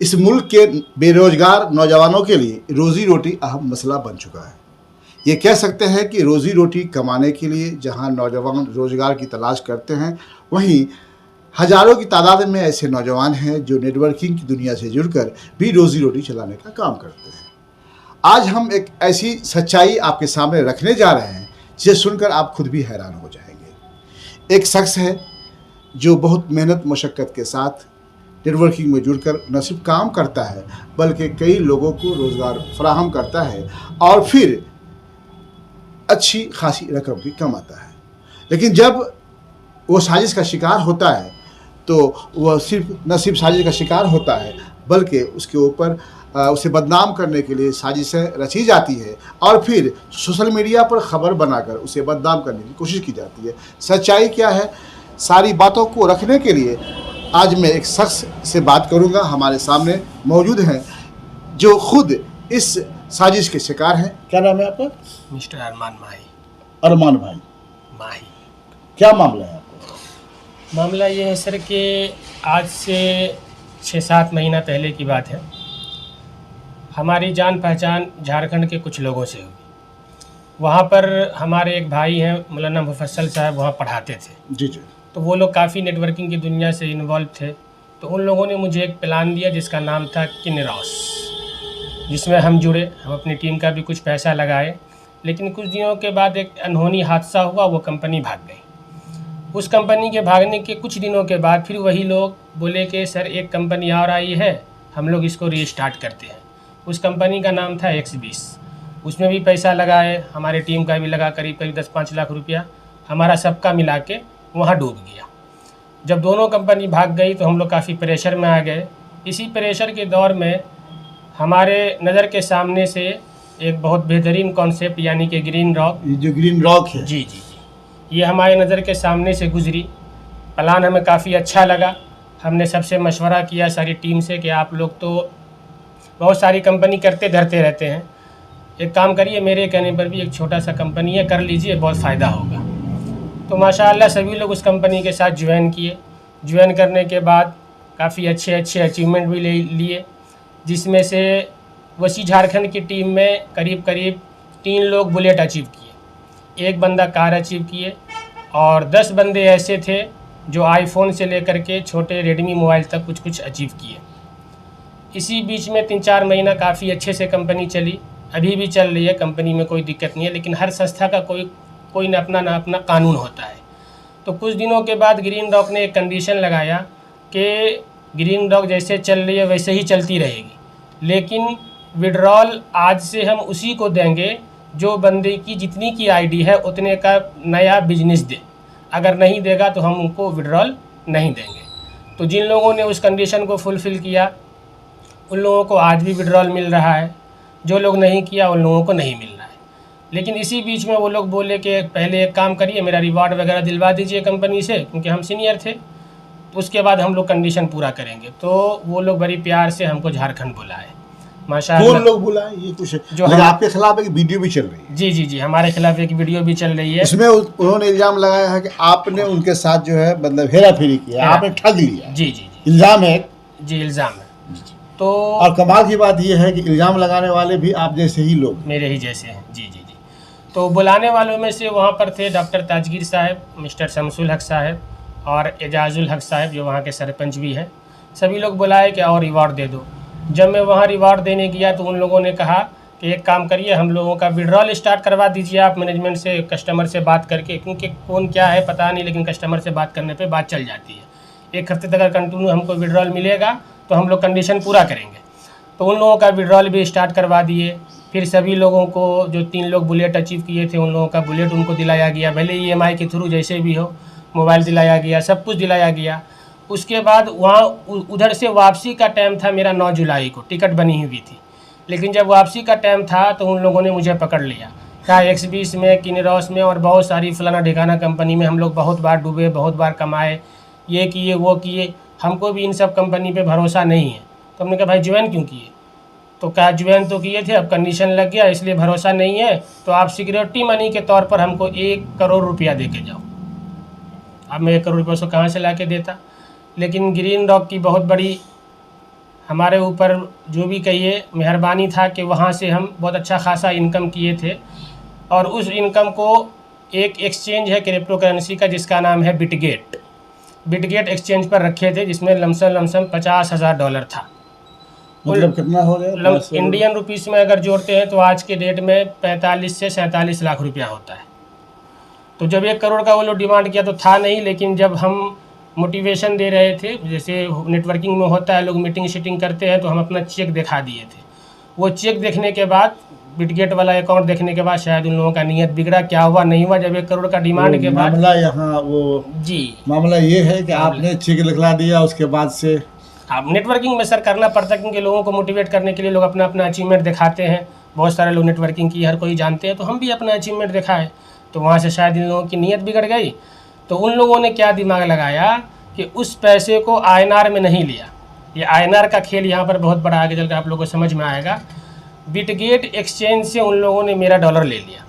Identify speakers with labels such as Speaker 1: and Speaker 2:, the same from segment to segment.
Speaker 1: इस मुल्क के बेरोजगार नौजवानों के लिए रोजी रोटी अहम मसला बन चुका है। ये कह सकते हैं कि रोजी रोटी कमाने के लिए जहां नौजवान रोजगार की तलाश करते हैं, वहीं हजारों की तादाद में ऐसे नौजवान हैं जो नेटवर्किंग की दुनिया से जुड़कर भी रोजी रोटी चलाने का काम करते हैं। आज हम एक ऐसी सच्चाई आपके सामने रखने जा रहे हैं जिसे सुनकर आप खुद भी हैरान हो जाएंगे। एक शख्स है जो बहुत मेहनत मशक्क़त के साथ नेटवर्किंग में जुड़कर न सिर्फ काम करता है बल्कि कई लोगों को रोज़गार फराहम करता है और फिर अच्छी खासी रकम भी कमाता है। लेकिन जब वो साजिश का शिकार होता है तो वह न सिर्फ साजिश का शिकार होता है बल्कि उसके ऊपर उसे बदनाम करने के लिए साजिशें रची जाती है और फिर सोशल मीडिया पर खबर बनाकर उसे बदनाम करने की कोशिश की जाती है। सच्चाई क्या है, सारी बातों को रखने के लिए आज मैं एक शख्स से बात करूंगा। हमारे सामने मौजूद हैं जो खुद इस साजिश के शिकार हैं। क्या नाम है आपका?
Speaker 2: मिस्टर अरमान माही।
Speaker 1: अरमान भाई
Speaker 2: माही।
Speaker 1: क्या मामला है आपको?
Speaker 2: मामला ये है सर कि आज से 6-7 महीना पहले की बात है। हमारी जान पहचान झारखंड के कुछ लोगों से हुई। वहाँ पर हमारे एक भाई हैं मौलाना मुफस्सल साहब, वहाँ पढ़ाते थे।
Speaker 1: जी जी।
Speaker 2: तो वो लोग काफ़ी नेटवर्किंग की दुनिया से इन्वॉल्व थे। तो उन लोगों ने मुझे एक प्लान दिया जिसका नाम था किन्नरॉस, जिसमें हम जुड़े। हम अपनी टीम का भी कुछ पैसा लगाए, लेकिन कुछ दिनों के बाद एक अनहोनी हादसा हुआ, वो कंपनी भाग गई। उस कंपनी के भागने के कुछ दिनों के बाद फिर वही लोग बोले कि सर एक कंपनी और आई है, हम लोग इसको रीस्टार्ट करते हैं। उस कंपनी का नाम था X20। उसमें भी पैसा लगाए, हमारे टीम का भी लगा करीब 10-5 लाख रुपया। हमारा सबका मिला के वहाँ डूब गया। जब दोनों कंपनी भाग गई तो हम लोग काफ़ी प्रेशर में आ गए। इसी प्रेशर के दौर में हमारे नज़र के सामने से एक बहुत बेहतरीन कॉन्सेप्ट यानी कि ग्रीन रॉक,
Speaker 1: ये जो ग्रीन रॉक है,
Speaker 2: जी जी जी, ये हमारे नज़र के सामने से गुजरी। प्लान हमें काफ़ी अच्छा लगा। हमने सबसे मशवरा किया सारी टीम से कि आप लोग तो बहुत सारी कंपनी करते धरते रहते हैं, एक काम करिए, मेरे कहने पर भी एक छोटा सा कंपनी है, कर लीजिए, बहुत फ़ायदा होगा। तो माशाअल्लाह सभी लोग उस कंपनी के साथ ज्वाइन किए। ज्वाइन करने के बाद काफ़ी अच्छे अचीवमेंट भी लिए, जिसमें से वसी झारखंड की टीम में करीब 3 लोग बुलेट अचीव किए, एक बंदा कार अचीव किए और 10 बंदे ऐसे थे जो आईफोन से लेकर के छोटे रेडमी मोबाइल तक कुछ अचीव किए। इसी बीच में 3-4 महीना काफ़ी अच्छे से कंपनी चली, अभी भी चल रही है, कंपनी में कोई दिक्कत नहीं है। लेकिन हर संस्था का कोई ना अपना कानून होता है। तो कुछ दिनों के बाद ग्रीन रॉक ने एक कंडीशन लगाया कि ग्रीन रॉक जैसे चल रही है वैसे ही चलती रहेगी, लेकिन विड्रॉल आज से हम उसी को देंगे जो बंदे की जितनी की आईडी है उतने का नया बिजनेस दे। अगर नहीं देगा तो हम उनको विड्रॉल नहीं देंगे। तो जिन लोगों ने उस कंडीशन को फुलफ़िल किया उन लोगों को आज भी विड्रॉल मिल रहा है, जो लोग नहीं किया उन लोगों को नहीं मिल रहा है। लेकिन इसी बीच में वो लोग बोले कि पहले एक काम करिए, मेरा रिवार्ड वगैरह दिलवा दीजिए कंपनी से, क्योंकि हम सीनियर थे, तो उसके बाद हम लोग कंडीशन पूरा करेंगे। तो वो लोग बड़ी प्यार से हमको झारखंड बुलाए। माशाअल्लाह।
Speaker 1: कौन लोग बुलाए? ये कुछ
Speaker 2: जो
Speaker 1: आपके खिलाफ एक वीडियो भी चल रही है।
Speaker 2: जी जी जी, हमारे खिलाफ एक वीडियो भी चल रही है।
Speaker 1: इसमें उन्होंने इल्ज़ाम लगाया है कि आपने उनके साथ जो है मतलब हेरा फेरी किया, आपने ठग लिया।
Speaker 2: जी जी जी,
Speaker 1: इल्ज़ाम है।
Speaker 2: जी इल्ज़ाम है। तो
Speaker 1: और कमाल की बात यह है कि इल्ज़ाम लगाने वाले भी आप जैसे ही लोग,
Speaker 2: मेरे ही जैसे हैं। जी जी जी। तो बुलाने वालों में से वहाँ पर थे डॉक्टर ताजगीर साहब, मिस्टर शमसुल हक साहब और एजाजुल हक साहब, जो वहाँ के सरपंच भी हैं। सभी लोग बुलाए कि और रिवार्ड दे दो। जब मैं वहाँ रिवार्ड देने गया तो उन लोगों ने कहा कि एक काम करिए, हम लोगों का विड्रॉल स्टार्ट करवा दीजिए आप मैनेजमेंट से, कस्टमर से बात करके, क्योंकि कौन क्या है पता नहीं, लेकिन कस्टमर से बात करने पे बात चल जाती है। 1 हफ्ते तक अगर कंटिन्यू हमको विड्रॉल मिलेगा तो हम लोग कंडीशन पूरा करेंगे। तो उन लोगों का विड्रॉल भी स्टार्ट करवा दिए। फिर सभी लोगों को, जो 3 लोग बुलेट अचीव किए थे, उन लोगों का बुलेट उनको दिलाया गया, भले EMI के थ्रू जैसे भी हो, मोबाइल दिलाया गया, सब कुछ दिलाया गया। उसके बाद वहाँ उधर से वापसी का टाइम था मेरा 9 जुलाई को, टिकट बनी हुई थी। लेकिन जब वापसी का टाइम था तो उन लोगों ने मुझे पकड़ लिया। क्या X20 में, किन्नरॉस में और बहुत सारी फलाना ढिकाना कंपनी में हम लोग बहुत बार डूबे, बहुत बार कमाए, ये किए वो किए, हमको भी इन सब कंपनी पे भरोसा नहीं है। तो हमने कहा भाई ज्वाइन क्यों किए? तो कहा ज्वाइन तो किए थे, अब कंडीशन लग गया इसलिए भरोसा नहीं है, तो आप सिक्योरिटी मनी के तौर पर हमको 1 करोड़ रुपया दे के जाओ। अब मैं 1 करोड़ रुपये उसको कहाँ से ला के देता? लेकिन ग्रीन रॉक की बहुत बड़ी हमारे ऊपर जो भी कहिए मेहरबानी था कि वहाँ से हम बहुत अच्छा खासा इनकम किए थे। और उस इनकम को एक एक्सचेंज है क्रिप्टो करेंसी का जिसका नाम है बिटगेट। बिटगेट एक्सचेंज पर रखे थे जिसमें लमसम $50,000 था।
Speaker 1: मतलब कितना हो गया?
Speaker 2: इंडियन रुपीस में अगर जोड़ते हैं तो आज के डेट में 45 से 47 लाख रुपया होता है। तो जब 1 करोड़ का वो लोग डिमांड किया तो था नहीं, लेकिन जब हम मोटिवेशन दे रहे थे, जैसे नेटवर्किंग में होता है, लोग मीटिंग शीटिंग करते हैं, तो हम अपना चेक दिखा दिए थे। वो चेक देखने के बाद, बिटगेट वाला अकाउंट देखने के बाद शायद उन लोगों का नीयत बिगड़ा। क्या हुआ नहीं हुआ, जब 1 करोड़ का डिमांड के बाद
Speaker 1: मामला यहाँ वो
Speaker 2: जी
Speaker 1: मामला ये है कि आपने चेक लिखला दिया, उसके बाद से
Speaker 2: अब नेटवर्किंग में सर करना पड़ता है, क्योंकि लोगों को मोटिवेट करने के लिए लोग अपना अपना अचीवमेंट दिखाते हैं। बहुत सारे लोग नेटवर्किंग की हर कोई जानते हैं, तो हम भी अपना अचीवमेंट दिखाए। तो वहाँ से शायद इन लोगों की नीयत बिगड़ गई। तो उन लोगों ने क्या दिमाग लगाया कि उस पैसे को INR में नहीं लिया। ये INR का खेल यहाँ पर बहुत बड़ा आगे चलकर आप लोगों को समझ में आएगा। बिटगेट एक्सचेंज से उन लोगों ने मेरा डॉलर ले लिया।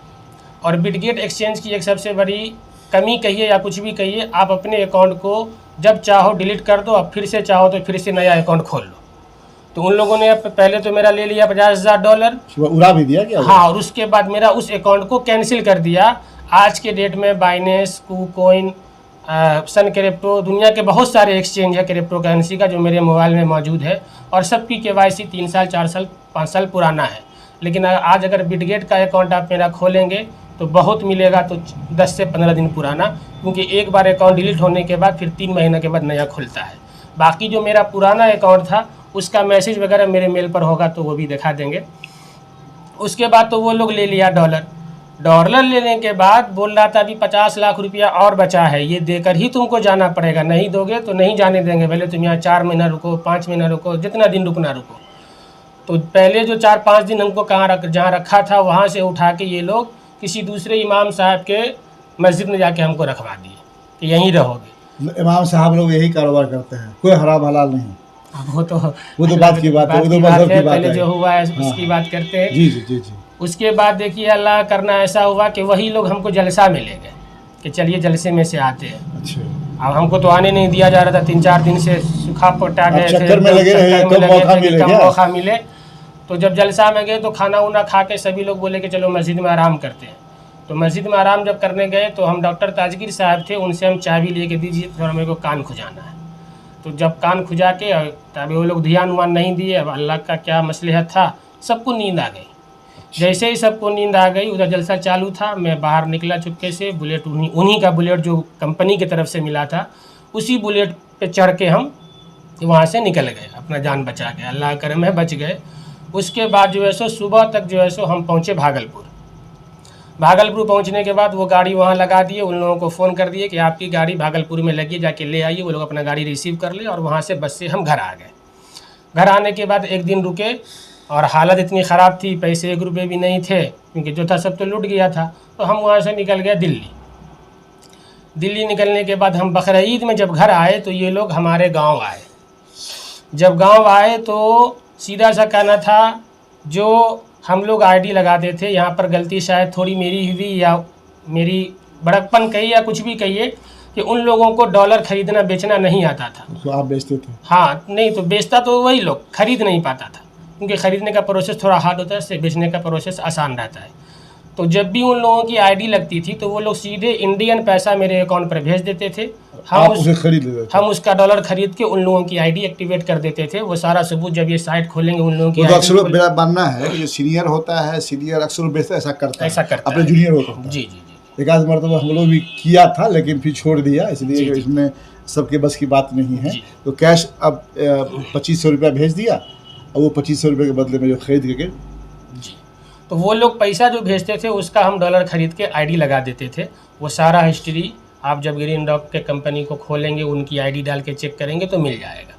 Speaker 2: और बिटगेट एक्सचेंज की एक सबसे बड़ी कमी कहिए या कुछ भी कहिए, आप अपने अकाउंट को जब चाहो डिलीट कर दो, अब फिर से चाहो तो फिर से नया अकाउंट खोल लो। तो उन लोगों ने अब पहले तो मेरा ले लिया $50,000,
Speaker 1: उड़ा भी दिया क्या?
Speaker 2: हाँ, और उसके बाद मेरा उस अकाउंट को कैंसिल कर दिया। आज के डेट में बाइनेंस, कूकॉइन, सन क्रिप्टो, दुनिया के बहुत सारे एक्सचेंज है क्रिप्टो करेंसी का जो मेरे मोबाइल में मौजूद है, और सबकी KYC 3 साल 4 साल 5 साल पुराना है। लेकिन आज अगर बिटगेट का अकाउंट आप मेरा खोलेंगे तो बहुत मिलेगा तो 10 से 15 दिन पुराना, क्योंकि एक बार अकाउंट डिलीट होने के बाद फिर 3 महीने के बाद नया खुलता है। बाकी जो मेरा पुराना अकाउंट था उसका मैसेज वगैरह मेरे मेल पर होगा तो वो भी दिखा देंगे। उसके बाद तो वो लोग ले लिया डॉलर लेने के बाद बोल रहा था अभी 50 लाख रुपया और बचा है, ये देकर ही तुमको जाना पड़ेगा, नहीं दोगे तो नहीं जाने देंगे, भले तुम यहाँ 4 महीना रुको, 5 महीना रुको, जितना दिन रुकना रुको। तो पहले जो 4-5 दिन हमको जहाँ रखा था वहाँ से उठा के ये लोग किसी दूसरे इमाम साहब के मस्जिद में जाके हमको रखवा दिए कि यहीं रहोगे।
Speaker 1: इमाम साहब लोग यही कारोबार करते हैं, कोई हराम हलाल नहीं।
Speaker 2: अब वो तो
Speaker 1: बात की बात है, वो तो मजहब की बात
Speaker 2: पहले
Speaker 1: है।
Speaker 2: जो हुआ है
Speaker 1: हाँ,
Speaker 2: उसकी बात करते हैं।
Speaker 1: जी जी जी जी।
Speaker 2: उसके बाद देखिए अल्लाह करना ऐसा हुआ कि वही लोग हमको जलसा में ले गए कि चलिए जलसे में से आते हैं।
Speaker 1: अच्छा,
Speaker 2: अब हमको तो आने नहीं दिया जा रहा था, 3-4 दिन से सूखा पटा गए थे,
Speaker 1: चक्कर में लगे रहे, कब मौका मिले
Speaker 2: कब
Speaker 1: क्या?
Speaker 2: मौका मिले। तो जब जलसा में गए तो खाना उना खा के सभी लोग बोले कि चलो मस्जिद में आराम करते हैं। तो मस्जिद में आराम जब करने गए तो हम डॉक्टर ताजगीर साहब थे, उनसे हम चाबी लेके दीजिए थोड़ा मेरे को कान खुजाना है। तो जब कान खुजा के तभी वो लोग ध्यान वान नहीं दिए। अब अल्लाह का क्या मसलहत था, सबको नींद आ गई। जैसे ही सबको नींद आ गई, उधर जलसा चालू था, मैं बाहर निकला चुपके से, बुलेट उन्हीं का बुलेट जो कंपनी की तरफ से मिला था, उसी बुलेट पे चढ़ के हम वहाँ से निकल गए अपना जान बचा के। अल्लाह करम है बच गए। उसके बाद जो है सो सुबह तक जो है सो हम पहुँचे भागलपुर पहुंचने के बाद वो गाड़ी वहाँ लगा दिए, उन लोगों को फ़ोन कर दिए कि आपकी गाड़ी भागलपुर में लगी, जाके ले आइए। वो लोग अपना गाड़ी रिसीव कर ले और वहाँ से बस से हम घर आ गए। घर आने के बाद 1 दिन रुके और हालत इतनी ख़राब थी, पैसे 1 रुपये भी नहीं थे, क्योंकि जो था सब तो लूट गया था। तो हम वहाँ से निकल गए दिल्ली निकलने के बाद हम बकरीद में जब घर आए तो ये लोग हमारे गाँव आए। जब गाँव आए तो सीधा सा कहना था, जो हम लोग ID लगाते थे, यहाँ पर गलती शायद थोड़ी मेरी हुई या मेरी बड़कपन कहिए या कुछ भी कहिए, कि उन लोगों को डॉलर खरीदना बेचना नहीं आता था।
Speaker 1: तो आप बेचते थे?
Speaker 2: हाँ, नहीं तो बेचता तो वही लोग, खरीद नहीं पाता था, क्योंकि ख़रीदने का प्रोसेस थोड़ा हार्ड होता है, इससे बेचने का प्रोसेस आसान रहता है। तो जब भी उन लोगों की ID लगती थी तो वो लोग सीधे इंडियन पैसा मेरे अकाउंट पर भेज देते थे।
Speaker 1: हम उसे खरीद लेते थे।
Speaker 2: हम उसका डॉलर खरीद के उन लोगों की ID एक्टिवेट कर देते थे। वो सारा सबूत जब ये साइट खोलेंगे उन लोगों की
Speaker 1: तो अक्सर मेरा मानना है कि जो सीनियर होता है, सीनियर अक्सर बेचता ऐसा करता है अपने जूनियर को करता है।
Speaker 2: जी जी जी।
Speaker 1: एक आध मरतबा हम लोग भी किया था, लेकिन फिर छोड़ दिया, इसलिए कि इसमें सबके बस की बात नहीं है। तो कैश अब 2500 रुपया भेज दिया और वो 2500 रुपये के बदले में जो खरीद के
Speaker 2: जी, तो वो लोग पैसा जो भेजते थे उसका हम डॉलर खरीद के ID लगा देते थे। वो सारा हिस्ट्री आप जब ग्रीन डॉग के कंपनी को खोलेंगे, उनकी ID डाल के चेक करेंगे तो मिल जाएगा।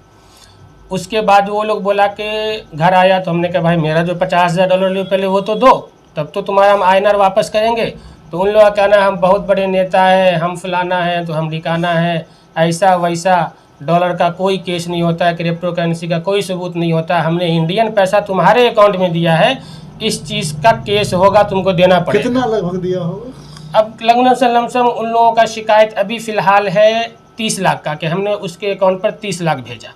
Speaker 2: उसके बाद वो लोग बोला कि घर आया तो हमने कहा भाई मेरा जो $50,000 पहले वो तो दो, तब तो तुम्हारा हम INR वापस करेंगे। तो उन लोगों का कहना हम बहुत बड़े नेता हैं, हम फलाना है, तो हम ठिकाना है, ऐसा वैसा, डॉलर का कोई केस नहीं होता है, क्रिप्टो करेंसी का कोई सबूत नहीं होता, हमने इंडियन पैसा तुम्हारे अकाउंट में दिया है, इस चीज़ का केस होगा, तुमको देना पड़ेगा।
Speaker 1: कितना लगभग दिया होगा?
Speaker 2: अब लमसम उन लोगों का शिकायत अभी फ़िलहाल है 30 लाख का, कि हमने उसके अकाउंट पर 30 लाख भेजा।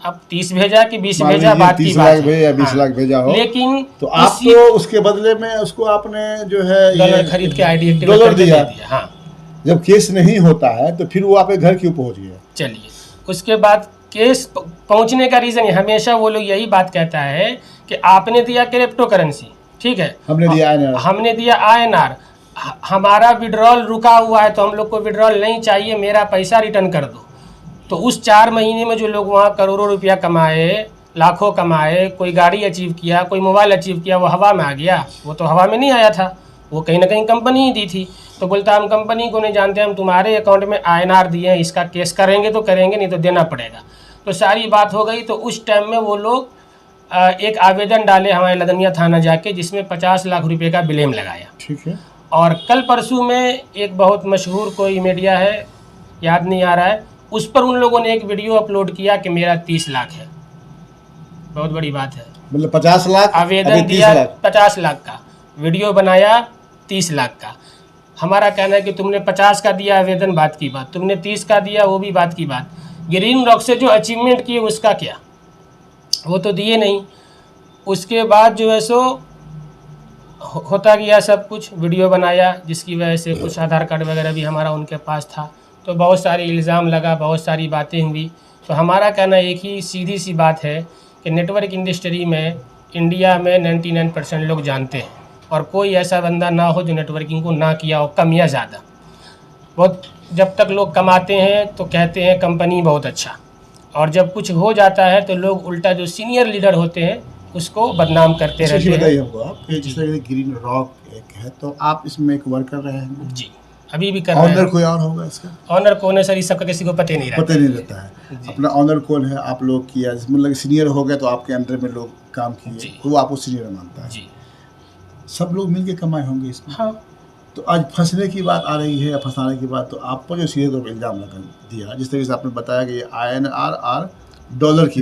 Speaker 2: अब 30 भेजा कि 20
Speaker 1: मान
Speaker 2: भेजा
Speaker 1: लीजिए
Speaker 2: बात की
Speaker 1: 30
Speaker 2: बात
Speaker 1: लाख
Speaker 2: है।
Speaker 1: भेजा या 20
Speaker 2: हाँ।
Speaker 1: लाख भेजा हो,
Speaker 2: लेकिन
Speaker 1: तो आप
Speaker 2: इसी
Speaker 1: तो उसके बदले में उसको आपने जो है
Speaker 2: डॉलर खरीद के आईडी एक्टिवेट
Speaker 1: डॉलर
Speaker 2: करके दे
Speaker 1: दिया।
Speaker 2: दिया। हाँ
Speaker 1: जब केस नहीं होता है तो फिर वो आपके घर क्यों पहुंच गया?
Speaker 2: चलिए, उसके बाद केस पहुंचने का रीज़न हमेशा वो लोग यही बात कहता है कि आपने दिया क्रिप्टो करेंसी, ठीक है,
Speaker 1: हमने दिया INR।
Speaker 2: हमने दिया INR, हमारा विड्रॉल रुका हुआ है तो हम लोग को विड्रॉल नहीं चाहिए, मेरा पैसा रिटर्न कर दो। तो उस 4 महीने में जो लोग वहाँ करोड़ों रुपया कमाए, लाखों कमाए, कोई गाड़ी अचीव किया, कोई मोबाइल अचीव किया, वो हवा में आ गया? वो तो हवा में नहीं आया था, वो कहीं ना कहीं कंपनी ही दी थी। तो बोलता हम कंपनी को नहीं जानते, हम तुम्हारे अकाउंट में INR दिए हैं, इसका केस करेंगे तो करेंगे, नहीं तो देना पड़ेगा। तो सारी बात हो गई। तो उस टाइम में वो लोग एक आवेदन डाले हमारे लदनिया थाना जाके, जिसमें 50 लाख रुपए का ब्लेम लगाया।
Speaker 1: ठीक है।
Speaker 2: और कल परसों में एक बहुत मशहूर कोई मीडिया है, याद नहीं आ रहा है, उस पर उन लोगों ने एक वीडियो अपलोड किया कि मेरा 30 लाख है। बहुत बड़ी बात है।
Speaker 1: मतलब 50 लाख,
Speaker 2: आवेदन
Speaker 1: अभी 30
Speaker 2: दिया
Speaker 1: लाख।
Speaker 2: 50 लाख का, वीडियो बनाया 30 लाख का। हमारा कहना है कि तुमने 50 का दिया आवेदन, बात की बात, तुमने 30 का दिया, वो भी बात की बात। ग्रीन रॉक से जो अचीवमेंट किए उसका क्या, वो तो दिए नहीं। उसके बाद जो है सो होता गया सब कुछ, वीडियो बनाया जिसकी वजह से कुछ आधार कार्ड वगैरह भी हमारा उनके पास था। तो बहुत सारे इल्ज़ाम लगा, बहुत सारी बातें हुई। तो हमारा कहना एक ही सीधी सी बात है कि नेटवर्क इंडस्ट्री में इंडिया में 99% लोग जानते हैं, और कोई ऐसा बंदा ना हो जो नेटवर्किंग को ना किया हो, कम या ज़्यादा। बहुत जब तक लोग कमाते हैं तो कहते हैं कंपनी बहुत अच्छा, और जब कुछ हो जाता है तो लोग उल्टा जो सीनियर लीडर होते हैं उसको बदनाम करते रहते हैं।
Speaker 1: बताइए हमको आप कि जिस तरह ग्रीन रॉक एक है, तो आप इसमें एक वर्कर रहे हैं
Speaker 2: जी, अभी भी कर रहे
Speaker 1: ऑनर
Speaker 2: हैं।
Speaker 1: कोई और होगा इसका?
Speaker 2: ऑनर कौन है सर, इस सबका किसी को पता नहीं रहता।
Speaker 1: पता नहीं रहता है। अपना ऑनर कौन है, आप लोग किया, मतलब सीनियर हो गए तो आपके अंडर में लोग काम किए
Speaker 2: जी।
Speaker 1: तो वो आपको सीनियर मानता है।
Speaker 2: जी
Speaker 1: सब लोग मिलके कमाए होंगे इसमें।
Speaker 2: हाँ।
Speaker 1: तो आज फंसने की बात आ रही है या फंसाने की बात, तो आप पर जो सीधे तौर पर इल्ज़ाम लगा दिया, जिस तरीके से आपने बताया कि ये INR डॉलर की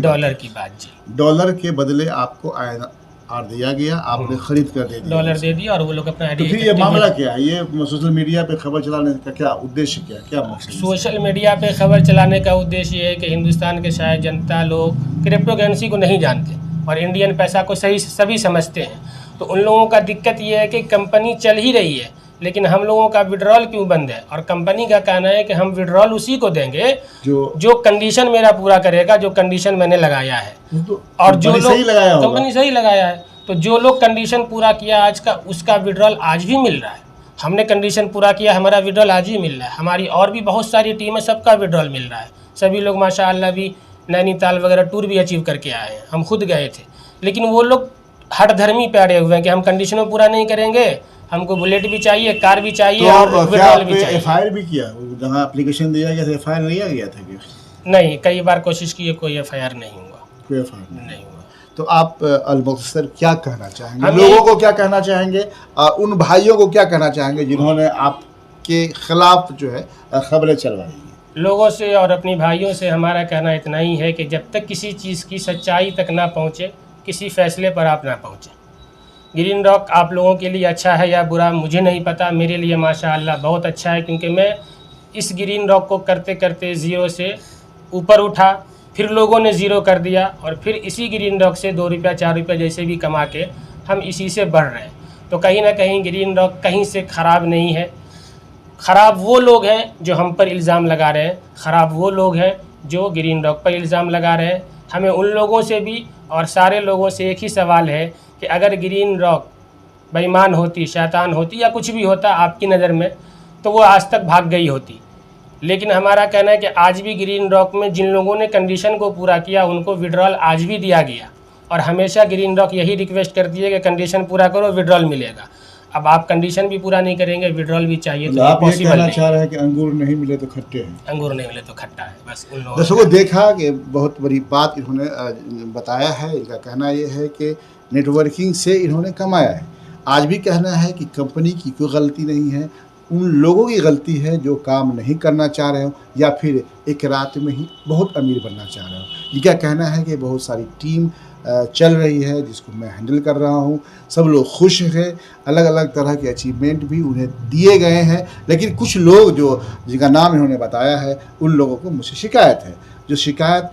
Speaker 2: बात जी,
Speaker 1: डॉलर के बदले आपको INR दिया गया, आपने खरीद कर दे दिया,
Speaker 2: डॉलर दे दिया, और वो लोग अपना
Speaker 1: तो
Speaker 2: आईडी।
Speaker 1: फिर ये मामला क्या है? ये सोशल मीडिया पे खबर चलाने का क्या उद्देश्य, क्या मकसद?
Speaker 2: सोशल मीडिया पे खबर चलाने का उद्देश्य ये है कि हिंदुस्तान के शायद जनता लोग क्रिप्टो करेंसी को नहीं जानते और इंडियन पैसा को सही सभी समझते हैं। तो उन लोगों का दिक्कत ये है कि कंपनी चल ही रही है, लेकिन हम लोगों का विड्रॉल क्यों बंद है? और कंपनी का कहना है कि हम विड्रॉल उसी को देंगे जो कंडीशन मेरा पूरा करेगा, जो कंडीशन मैंने लगाया है। और जो लोग कंपनी सही लगाया है, तो जो लोग कंडीशन पूरा किया आज का, उसका विड्रॉल आज भी मिल रहा है। हमने कंडीशन पूरा किया, हमारा विड्रॉल आज भी मिल रहा है। हमारी और भी बहुत सारी टीम है, सबका विड्रॉल मिल रहा है। सभी लोग माशाअल्लाह भी नैनीताल वगैरह टूर भी अचीव करके आए हैं, हम खुद गए थे। लेकिन वो लोग हठधर्मी पे अड़े हुए हैं कि हम कंडीशनों पूरा नहीं करेंगे, हमको बुलेट भी चाहिए, कार भी चाहिए,
Speaker 1: तो
Speaker 2: और विड्रॉल भी चाहिए।
Speaker 1: FIR भी किया, जहाँ एप्लीकेशन दिया गया था FIR लिया गया था कि
Speaker 2: नहीं, कई बार कोशिश की है, कोई FIR नहीं हुआ,
Speaker 1: कोई FIR
Speaker 2: नहीं हुआ।
Speaker 1: तो आप अलमुख्तसर क्या कहना चाहेंगे,
Speaker 2: हम
Speaker 1: लोगों को क्या कहना चाहेंगे, उन भाइयों को क्या कहना चाहेंगे जिन्होंने आपके खिलाफ जो है खबरें चलवाई हैं?
Speaker 2: लोगों से और अपनी भाइयों से हमारा कहना इतना ही है कि जब तक किसी चीज़ की सच्चाई तक ना पहुँचे, किसी फैसले पर आप ना पहुँचे। ग्रीन रॉक आप लोगों के लिए अच्छा है या बुरा मुझे नहीं पता, मेरे लिए माशाअल्लाह बहुत अच्छा है, क्योंकि मैं इस ग्रीन रॉक को करते करते ज़ीरो से ऊपर उठा, फिर लोगों ने ज़ीरो कर दिया, और फिर इसी ग्रीन रॉक से 2 रुपया 4 रुपया जैसे भी कमा के हम इसी से बढ़ रहे हैं। तो कहीं ना कहीं ग्रीन रॉक कहीं से ख़राब नहीं है। ख़राब वो लोग हैं जो हम पर इल्ज़ाम लगा रहे हैं, ख़राब वो लोग हैं जो ग्रीन रॉक पर इल्ज़ाम लगा रहे हैं। हमें उन लोगों से भी और सारे लोगों से एक ही सवाल है कि अगर ग्रीन रॉक बेईमान होती, शैतान होती, या कुछ भी होता आपकी नज़र में, तो वो आज तक भाग गई होती। लेकिन हमारा कहना है कि आज भी ग्रीन रॉक में जिन लोगों ने कंडीशन को पूरा किया उनको विड्रॉल आज भी दिया गया, और हमेशा ग्रीन रॉक यही रिक्वेस्ट करती है कि कंडीशन पूरा करो, विड्रॉल मिलेगा। अब आप कंडीशन भी पूरा नहीं करेंगे, विड्रॉल भी चाहिए, तो
Speaker 1: आप ये
Speaker 2: पॉसिबल
Speaker 1: कहना
Speaker 2: नहीं।
Speaker 1: चाह रहे हैं कि अंगूर नहीं मिले तो खट्टे हैं,
Speaker 2: अंगूर नहीं मिले तो खट्टा है, बस उन लोगों
Speaker 1: दर्शकों देखा कि बहुत बड़ी बात इन्होंने बताया है। इनका कहना ये है कि नेटवर्किंग से इन्होंने कमाया है। आज भी कहना है कि कंपनी की कोई गलती नहीं है, उन लोगों की गलती है जो काम नहीं करना चाह रहे हो या फिर एक रात में ही बहुत अमीर बनना चाह रहे हो। इनका कहना है कि बहुत सारी टीम चल रही है जिसको मैं हैंडल कर रहा हूँ, सब लोग खुश हैं, अलग अलग तरह के अचीवमेंट भी उन्हें दिए गए हैं। लेकिन कुछ लोग जो जिनका नाम इन्होंने बताया है, उन लोगों को मुझसे शिकायत है। जो शिकायत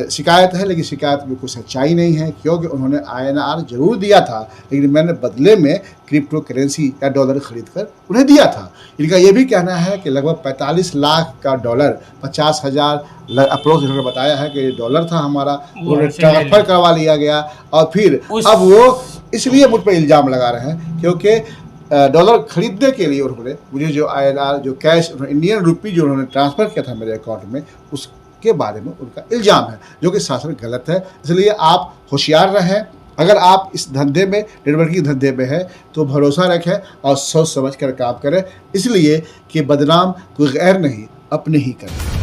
Speaker 1: शिकायत है, लेकिन शिकायत में कोई सच्चाई नहीं है, क्योंकि उन्होंने INR जरूर दिया था, लेकिन मैंने बदले में क्रिप्टो करेंसी या डॉलर खरीद कर उन्हें दिया था। इनका ये भी कहना है कि लगभग 45 लाख का डॉलर, 50,000 अप्रोच इन्होंने बताया है कि डॉलर था हमारा, उन्होंने
Speaker 2: हमसे ले
Speaker 1: ट्रांसफ़र करवा लिया गया। और फिर
Speaker 2: उस-
Speaker 1: अब वो इसलिए मुझ पर इल्ज़ाम लगा रहे हैं क्योंकि डॉलर खरीदने के लिए उन्होंने मुझे जो INR जो कैश इंडियन रुपी जो उन्होंने ट्रांसफ़र किया था मेरे अकाउंट में, उसके बारे में उनका इल्ज़ाम है, जो कि शासन गलत है। इसलिए आप होशियार रहें। अगर आप इस धंधे में, नेटवर्किंग धंधे में है, तो भरोसा रखें और सोच समझ कर काम करें, इसलिए कि बदनाम कोई गैर नहीं, अपने ही करें।